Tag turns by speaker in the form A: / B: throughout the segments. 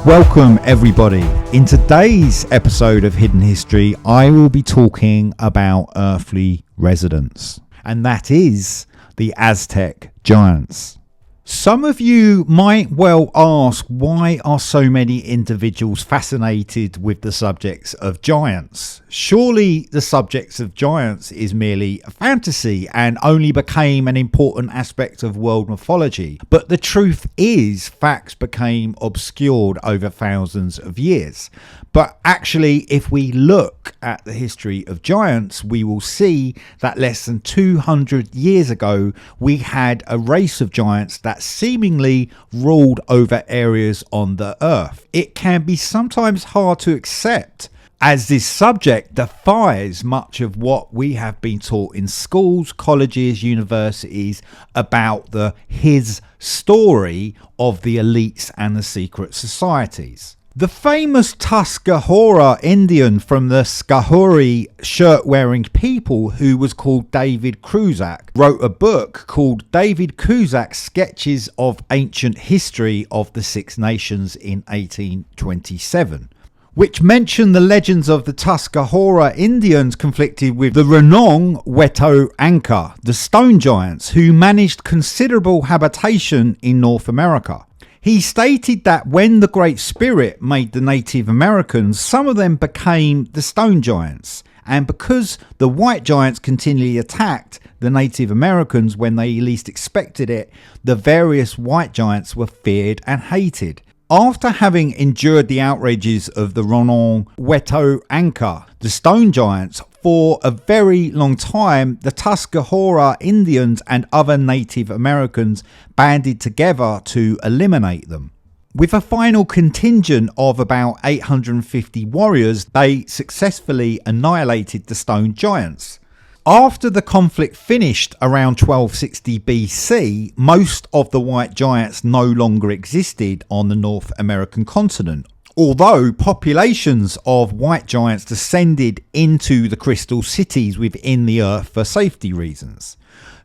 A: Welcome everybody. In today's episode of Hidden History, I will be talking about earthly residents, and that is the Aztec giants. Some of you might well ask, why are so many individuals fascinated with the subjects of giants? Surely the subjects of giants is merely a fantasy and only became an important aspect of world mythology. But the truth is, facts became obscured over thousands of years. But actually, if we look at the history of giants, we will see that less than 200 years ago, we had a race of giants that seemingly ruled over areas on the earth. It can be sometimes hard to accept, as this subject defies much of what we have been taught in schools, colleges, universities about his story of the elites and the secret societies. The famous Tuscarora Indian from the Schoharie shirt-wearing people, who was called David Cruzak, wrote a book called David Cruzak's Sketches of Ancient History of the Six Nations in 1827. Which mentioned the legends of the Tuscarora Indians conflicted with the Renong Weto Anka, the stone giants, who managed considerable habitation in North America. He stated that when the Great Spirit made the Native Americans, some of them became the stone giants. And because the white giants continually attacked the Native Americans when they least expected it, the various white giants were feared and hated. After having endured the outrages of the Renong Weto Anka, the stone giants, for a very long time, the Tuscarora Indians and other Native Americans banded together to eliminate them. With a final contingent of about 850 warriors, they successfully annihilated the stone giants. After the conflict finished around 1260 BC, most of the white giants no longer existed on the North American continent, although populations of white giants descended into the crystal cities within the earth for safety reasons.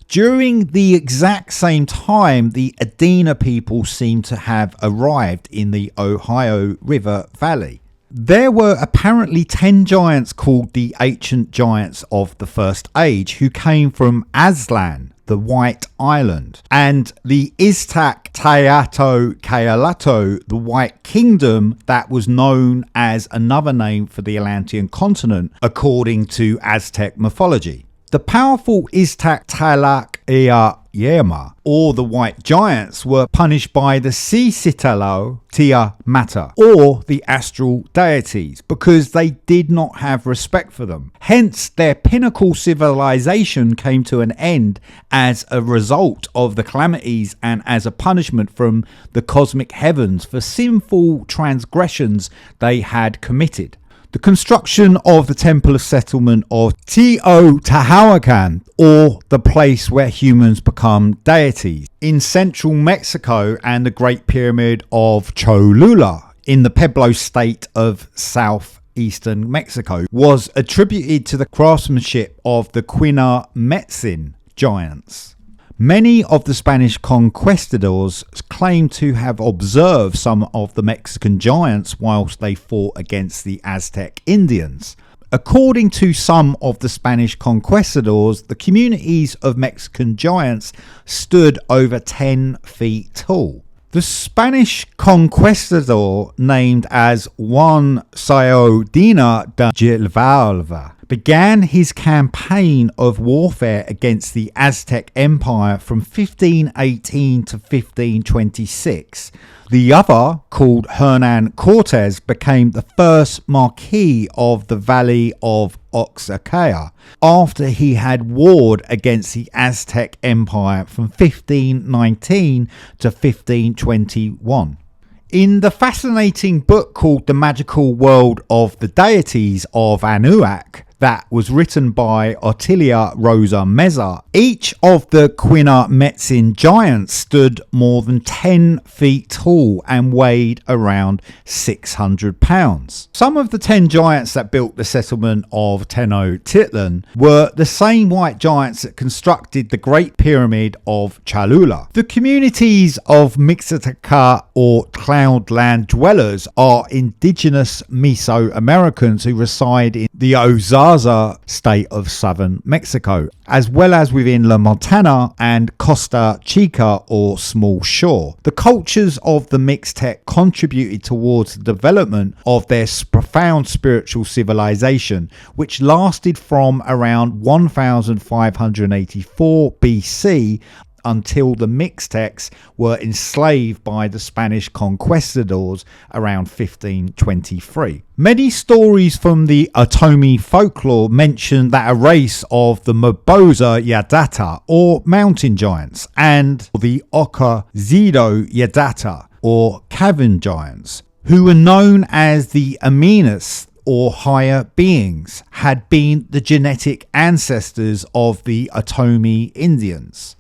A: During the exact same time, the Adena people seem to have arrived in the Ohio River Valley. There were apparently 10 giants called the ancient giants of the First Age, who came from Aztlan, the White Island, and the Iztac Teotihuacan, the White Kingdom, that was known as another name for the Atlantean continent, according to Aztec mythology. The powerful Iztac Teotihuacan, or the White Giants, were punished by the Cicitalo Tiamata, or the astral deities, because they did not have respect for them. Hence, their pinnacle civilization came to an end as a result of the calamities and as a punishment from the cosmic heavens for sinful transgressions they had committed. The construction of the Temple of Settlement of Teotihuacan, or the place where humans become deities, in central Mexico, and the Great Pyramid of Cholula in the Pueblo state of southeastern Mexico, was attributed to the craftsmanship of the Quinametzin giants. Many of the Spanish conquistadors claim to have observed some of the Mexican giants whilst they fought against the Aztec Indians. According to some of the Spanish conquistadors, the communities of Mexican giants stood over 10 feet tall. The Spanish conquistador, named as Juan Sayodina de Gilvalva, began his campaign of warfare against the Aztec Empire from 1518 to 1526. The other, called Hernan Cortes, became the first Marquis of the Valley of Oaxaca after he had warred against the Aztec Empire from 1519 to 1521. In the fascinating book called The Magical World of the Deities of Anuak, that was written by Ottilia Rosa Meza. Each of the Quina Metzin giants stood more than 10 feet tall and weighed around 600 pounds. Some of the 10 giants that built the settlement of Tenochtitlan were the same white giants that constructed the Great Pyramid of Cholula. The communities of Mixteca or Cloudland dwellers are indigenous Mesoamericans who reside in the Oaxaca state of southern Mexico, as well as within La Montana and Costa Chica or Small Shore. The cultures of the Mixtec contributed towards the development of their profound spiritual civilization, which lasted from around 1584 BC until the Mixtecs were enslaved by the Spanish conquistadors around 1523. Many stories from the Otomi folklore mention that a race of the Moboza Yadata or mountain giants and the Okazido Yadata or cavern giants, who were known as the Aminas or higher beings, had been the genetic ancestors of the Otomi Indians.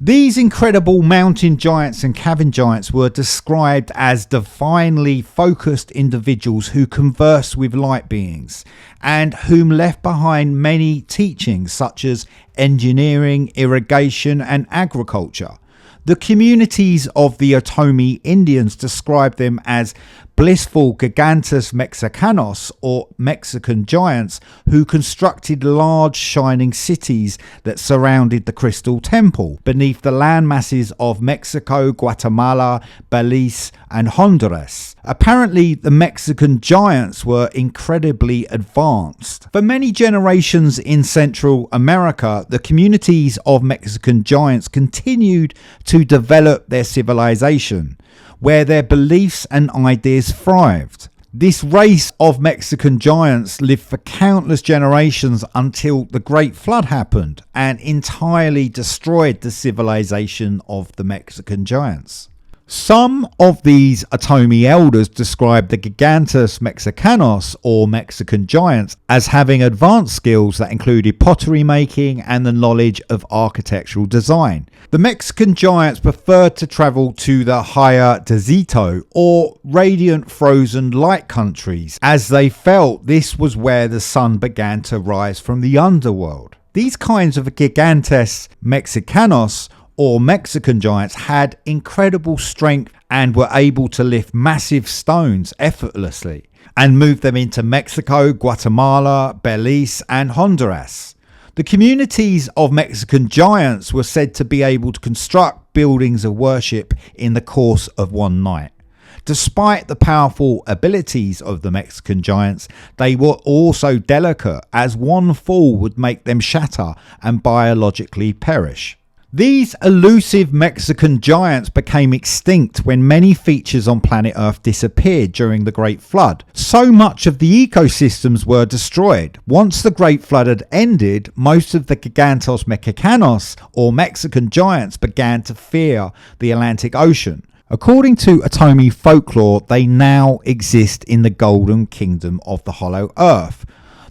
A: These incredible mountain giants and cavern giants were described as divinely focused individuals who conversed with light beings and whom left behind many teachings such as engineering, irrigation and agriculture. The communities of the Otomi Indians described them as blissful gigantes mexicanos or Mexican giants who constructed large shining cities that surrounded the Crystal Temple beneath the land masses of Mexico, Guatemala, Belize and Honduras. Apparently, the Mexican giants were incredibly advanced. For many generations in Central America, the communities of Mexican giants continued to develop their civilization, where their beliefs and ideas thrived. This race of Mexican giants lived for countless generations until the Great Flood happened and entirely destroyed the civilization of the Mexican giants. Some of these Otomi elders described the Gigantes Mexicanos or Mexican giants as having advanced skills that included pottery making and the knowledge of architectural design. The Mexican giants preferred to travel to the higher Desierto or radiant frozen light countries, as they felt this was where the sun began to rise from the underworld. These kinds of Gigantes Mexicanos or Mexican giants had incredible strength and were able to lift massive stones effortlessly and move them into Mexico, Guatemala, Belize and Honduras. The communities of Mexican giants were said to be able to construct buildings of worship in the course of one night. Despite the powerful abilities of the Mexican giants, they were also delicate, as one fall would make them shatter and biologically perish. These elusive Mexican giants became extinct when many features on planet Earth disappeared during the Great Flood. So much of the ecosystems were destroyed. Once the Great Flood had ended, most of the Gigantos Mexicanos or Mexican giants began to fear the Atlantic Ocean. According to Otomi folklore, they now exist in the Golden Kingdom of the Hollow Earth.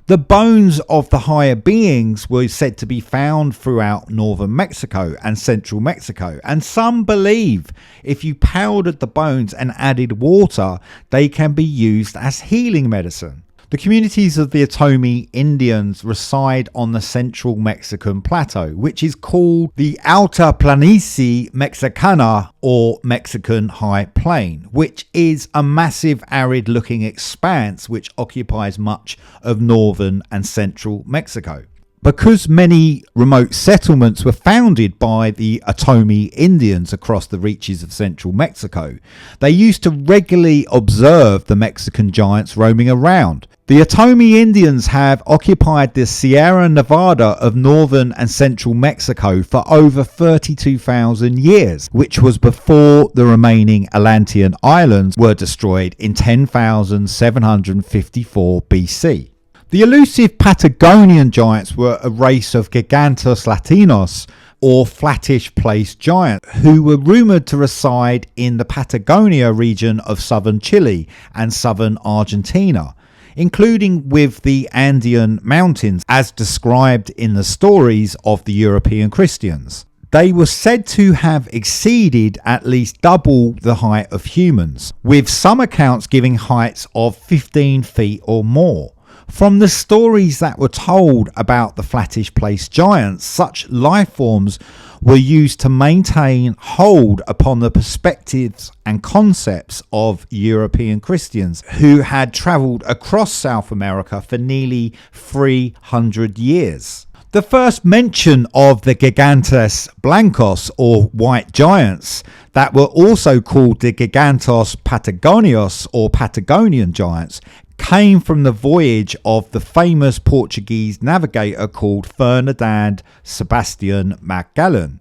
A: The bones of the higher beings were said to be found throughout northern Mexico and central Mexico, and some believe if you powdered the bones and added water, they can be used as healing medicine. The communities of the Otomi Indians reside on the central Mexican plateau, which is called the Alta Planicie Mexicana or Mexican High Plain, which is a massive arid-looking expanse which occupies much of northern and central Mexico. Because many remote settlements were founded by the Otomi Indians across the reaches of central Mexico, they used to regularly observe the Mexican giants roaming around. The Otomi Indians have occupied the Sierra Nevada of northern and central Mexico for over 32,000 years, which was before the remaining Atlantean islands were destroyed in 10,754 BC. The elusive Patagonian giants were a race of Gigantos Latinos, or flattish place giants, who were rumoured to reside in the Patagonia region of southern Chile and southern Argentina. including with the Andean mountains as described in the stories of the European Christians. They were said to have exceeded at least double the height of humans, with some accounts giving heights of 15 feet or more. From the stories that were told about the flattish place giants, such life forms were used to maintain hold upon the perspectives and concepts of European Christians who had travelled across South America for nearly 300 years. The first mention of the Gigantes Blancos, or white giants, that were also called the Gigantos Patagonios, or Patagonian giants, came from the voyage of the famous Portuguese navigator called Ferdinand Sebastian Magellan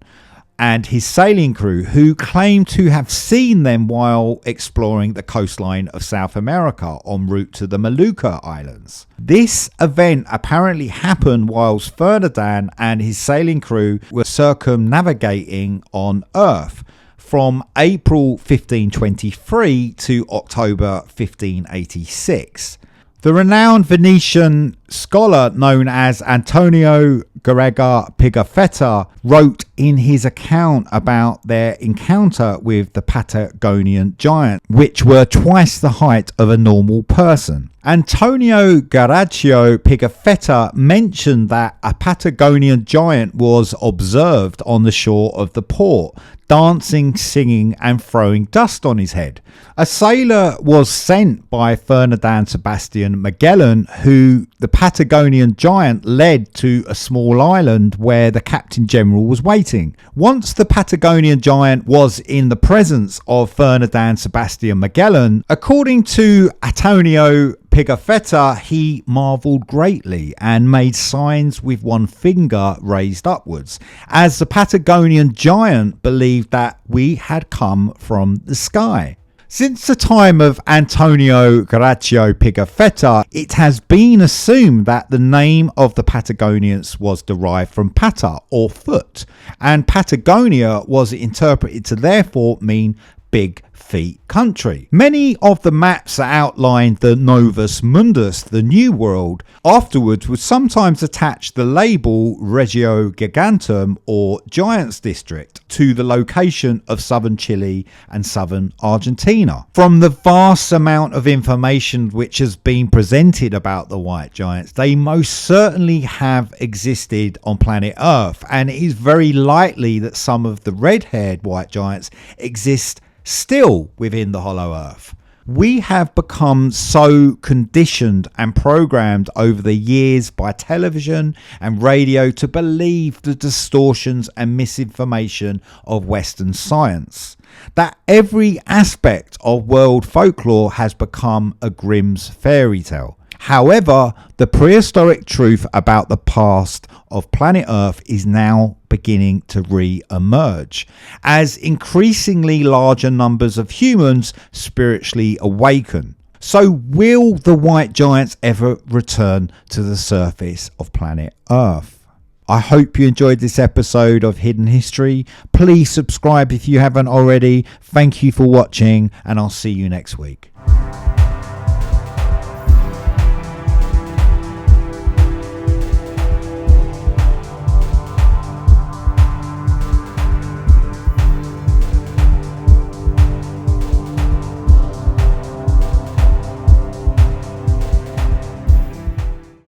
A: and his sailing crew, who claimed to have seen them while exploring the coastline of South America en route to the Molucca Islands. This event apparently happened whilst Ferdinand and his sailing crew were circumnavigating on Earth from April 1523 to October 1586. The renowned Venetian scholar known as Antonio Garrega Pigafetta wrote in his account about their encounter with the Patagonian giant, which were twice the height of a normal person. Antonio Garrega Pigafetta mentioned that a Patagonian giant was observed on the shore of the port, dancing, singing and throwing dust on his head. A sailor was sent by Ferdinand Sebastian Magellan, who the Patagonian giant led to a small island where the Captain General was waiting. Once the Patagonian giant was in the presence of Ferdinand Sebastian Magellan, according to Antonio Pigafetta, he marvelled greatly and made signs with one finger raised upwards, as the Patagonian giant believed that we had come from the sky. Since the time of Antonio Garrega Pigafetta, it has been assumed that the name of the Patagonians was derived from pata, or foot, and Patagonia was interpreted to therefore mean big feet country. Many of the maps that outlined the Novus Mundus, the New World, afterwards would sometimes attach the label Regio Gigantum, or Giants District, to the location of southern Chile and southern Argentina. From the vast amount of information which has been presented about the white giants, they most certainly have existed on planet Earth, and it is very likely that some of the red-haired white giants exist still within the hollow earth. We have become so conditioned and programmed over the years by television and radio to believe the distortions and misinformation of Western science, that every aspect of world folklore has become a Grimm's fairy tale. However, the prehistoric truth about the past of planet Earth is now beginning to re-emerge as increasingly larger numbers of humans spiritually awaken. So will the white giants ever return to the surface of planet Earth? I hope you enjoyed this episode of Hidden History. Please subscribe if you haven't already. Thank you for watching, and I'll see you next week.